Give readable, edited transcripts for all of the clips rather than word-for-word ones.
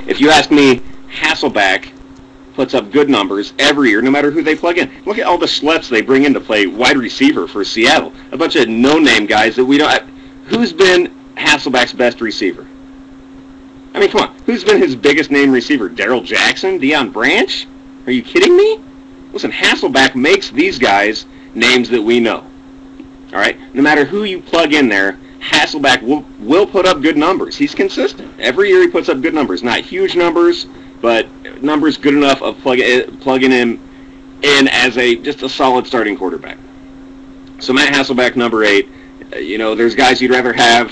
if you ask me, Hasselbeck puts up good numbers every year, no matter who they plug in. Look at all the schleps they bring in to play wide receiver for Seattle. A bunch of no-name guys that we don't... Who's been Hasselbeck's best receiver? I mean, come on. Who's been his biggest name receiver? Darrell Jackson? Deion Branch? Are you kidding me? Listen, Hasselbeck makes these guys names that we know. All right? No matter who you plug in there, Hasselbeck will put up good numbers. He's consistent. Every year he puts up good numbers. Not huge numbers, but numbers good enough of plugging him in as just a solid starting quarterback. So Matt Hasselbeck, number 8. There's guys you'd rather have,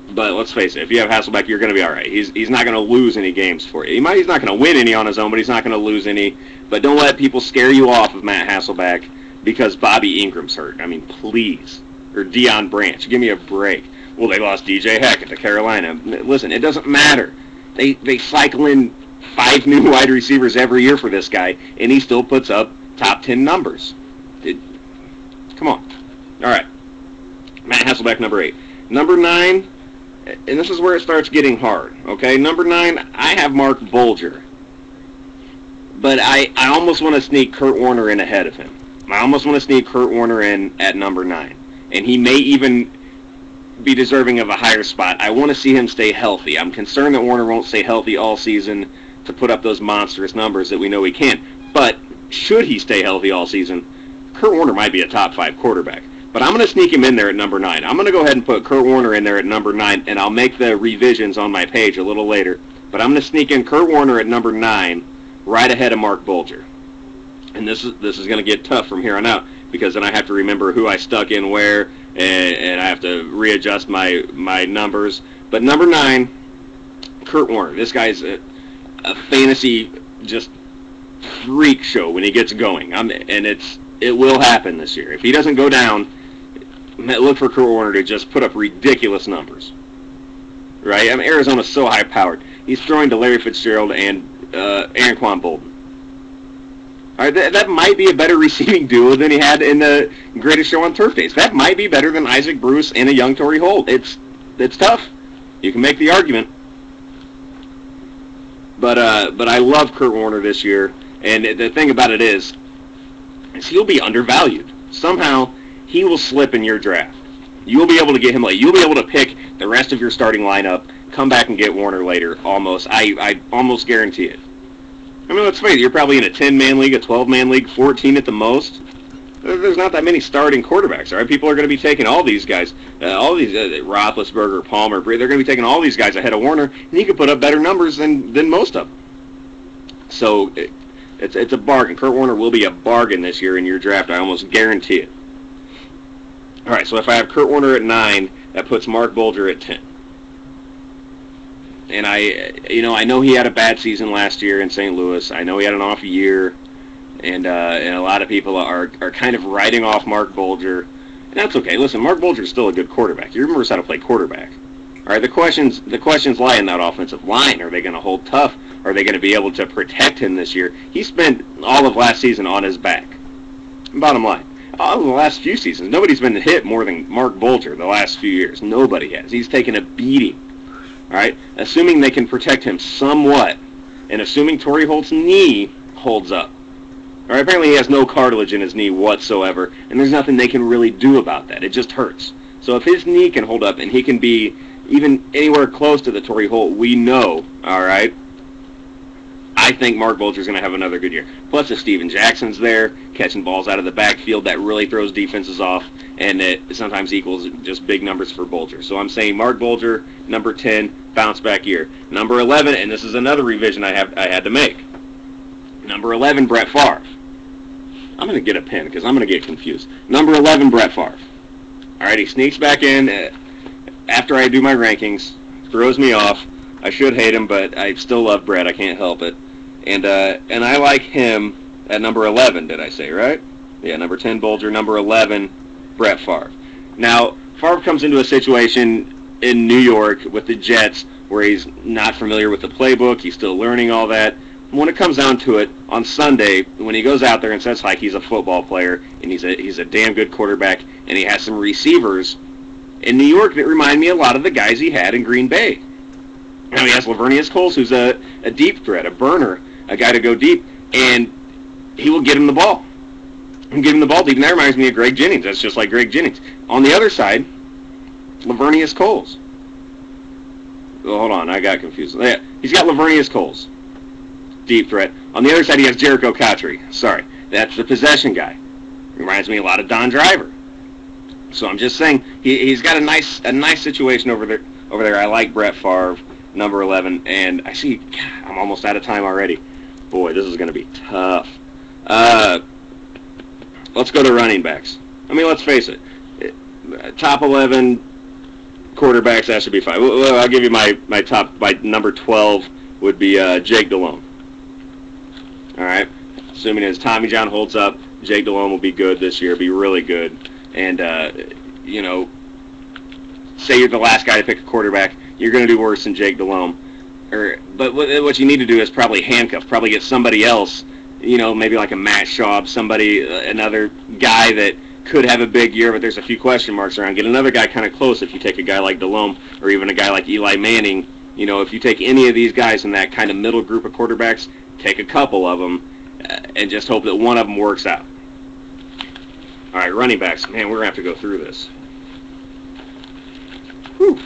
but let's face it, if you have Hasselbeck, you're going to be all right. He's not going to lose any games for you. He's not going to win any on his own, but he's not going to lose any. But don't let people scare you off of Matt Hasselbeck because Bobby Ingram's hurt. I mean, please. Or Deion Branch. Give me a break. Well, they lost DJ Hackett to Carolina. Listen, it doesn't matter. They cycle in 5 new wide receivers every year for this guy, and he still puts up top 10 numbers. Come on. All right. Matt Hasselbeck, number 8. Number 9, and this is where it starts getting hard, okay? Number 9, I have Mark Bulger. But I almost want to sneak Kurt Warner in ahead of him. I almost want to sneak Kurt Warner in at number 9. And he may even be deserving of a higher spot. I want to see him stay healthy. I'm concerned that Warner won't stay healthy all season to put up those monstrous numbers that we know he can. But should he stay healthy all season, Kurt Warner might be a top 5 quarterback. But I'm going to sneak him in there at number 9. I'm going to go ahead and put Kurt Warner in there at number 9, and I'll make the revisions on my page a little later. But I'm going to sneak in Kurt Warner at number 9, right ahead of Mark Bulger. And this is going to get tough from here on out, because then I have to remember who I stuck in where, and I have to readjust my numbers. But number 9, Kurt Warner. This guy's a fantasy just freak show when he gets going. And it will happen this year. If he doesn't go down, look for Kurt Warner to just put up ridiculous numbers. Right? I mean, Arizona's so high-powered. He's throwing to Larry Fitzgerald and Anquan Bolden. All right, that might be a better receiving duo than he had in the Greatest Show on Turf days. That might be better than Isaac Bruce and a young Torrey Holt. It's tough. You can make the argument. But I love Kurt Warner this year, and the thing about it is he'll be undervalued. Somehow he will slip in your draft. You'll be able to get him late. You'll be able to pick the rest of your starting lineup, come back and get Warner later. Almost, I almost guarantee it. I mean, let's face it, you're probably in a 10-man league, a 12-man league, 14 at the most. There's not that many starting quarterbacks, all right? People are going to be taking all these guys, Roethlisberger, Palmer, they're going to be taking all these guys ahead of Warner, and he could put up better numbers than most of them. So it's a bargain. Kurt Warner will be a bargain this year in your draft. I almost guarantee it. All right, so if I have Kurt Warner at 9, that puts Mark Bulger at 10. And I know he had a bad season last year in St. Louis. I know he had an off year, and a lot of people are kind of writing off Mark Bulger. And that's okay. Listen, Mark Bulger is still a good quarterback. He remembers how to play quarterback. All right, the questions lie in that offensive line. Are they going to hold tough? Are they going to be able to protect him this year? He spent all of last season on his back. Bottom line, all of the last few seasons, nobody's been hit more than Mark Bulger the last few years. Nobody has. He's taken a beating. All right, assuming they can protect him somewhat, and assuming Torrey Holt's knee holds up. All right, apparently he has no cartilage in his knee whatsoever, and there's nothing they can really do about that. It just hurts. So if his knee can hold up and he can be even anywhere close to the Torrey Holt we know, all right, I think Mark Bulger's going to have another good year. Plus, if Steven Jackson's there, catching balls out of the backfield, that really throws defenses off, and it sometimes equals just big numbers for Bulger. So I'm saying Mark Bulger, number 10, bounce back year. Number 11, and this is another revision I had to make. Number 11, Brett Favre. I'm going to get a pen because I'm going to get confused. Number 11, Brett Favre. All right, he sneaks back in after I do my rankings, throws me off. I should hate him, but I still love Brett. I can't help it. And I like him at number 11, did I say, right? Yeah, number 10, Bulger. Number 11, Brett Favre. Now, Favre comes into a situation in New York with the Jets where he's not familiar with the playbook. He's still learning all that. When it comes down to it, on Sunday, when he goes out there and says like he's a football player and he's a damn good quarterback and he has some receivers in New York that remind me a lot of the guys he had in Green Bay. Now he has Lavernius Coles, who's a deep threat, a burner, a guy to go deep, and he will get him the ball. And give him the ball deep, and that reminds me of Greg Jennings. That's just like Greg Jennings. On the other side, Lavernius Coles. Oh, hold on, I got confused. Yeah, he's got Lavernius Coles, deep threat. On the other side, he has Jericho Cotchery. Sorry, that's the possession guy. Reminds me a lot of Don Driver. So I'm just saying he's got a nice situation over there. Over there, I like Brett Favre, number 11, and I see I'm almost out of time already. Boy, this is going to be tough. Let's go to running backs. I mean, let's face it. Top 11 quarterbacks, that should be fine. Well, I'll give you my number 12 would be Jake Delhomme. All right, assuming his Tommy John holds up, Jake Delhomme will be good this year, be really good. And you know, say you're the last guy to pick a quarterback, you're going to do worse than Jake Delhomme. But what you need to do is probably handcuff, probably get somebody else, you know, maybe like a Matt Schaub, somebody, another guy that could have a big year, but there's a few question marks around. Get another guy kind of close if you take a guy like Delhomme, or even a guy like Eli Manning. You know, if you take any of these guys in that kind of middle group of quarterbacks, take a couple of them and just hope that one of them works out. All right, running backs. Man, we're going to have to go through this. Whew.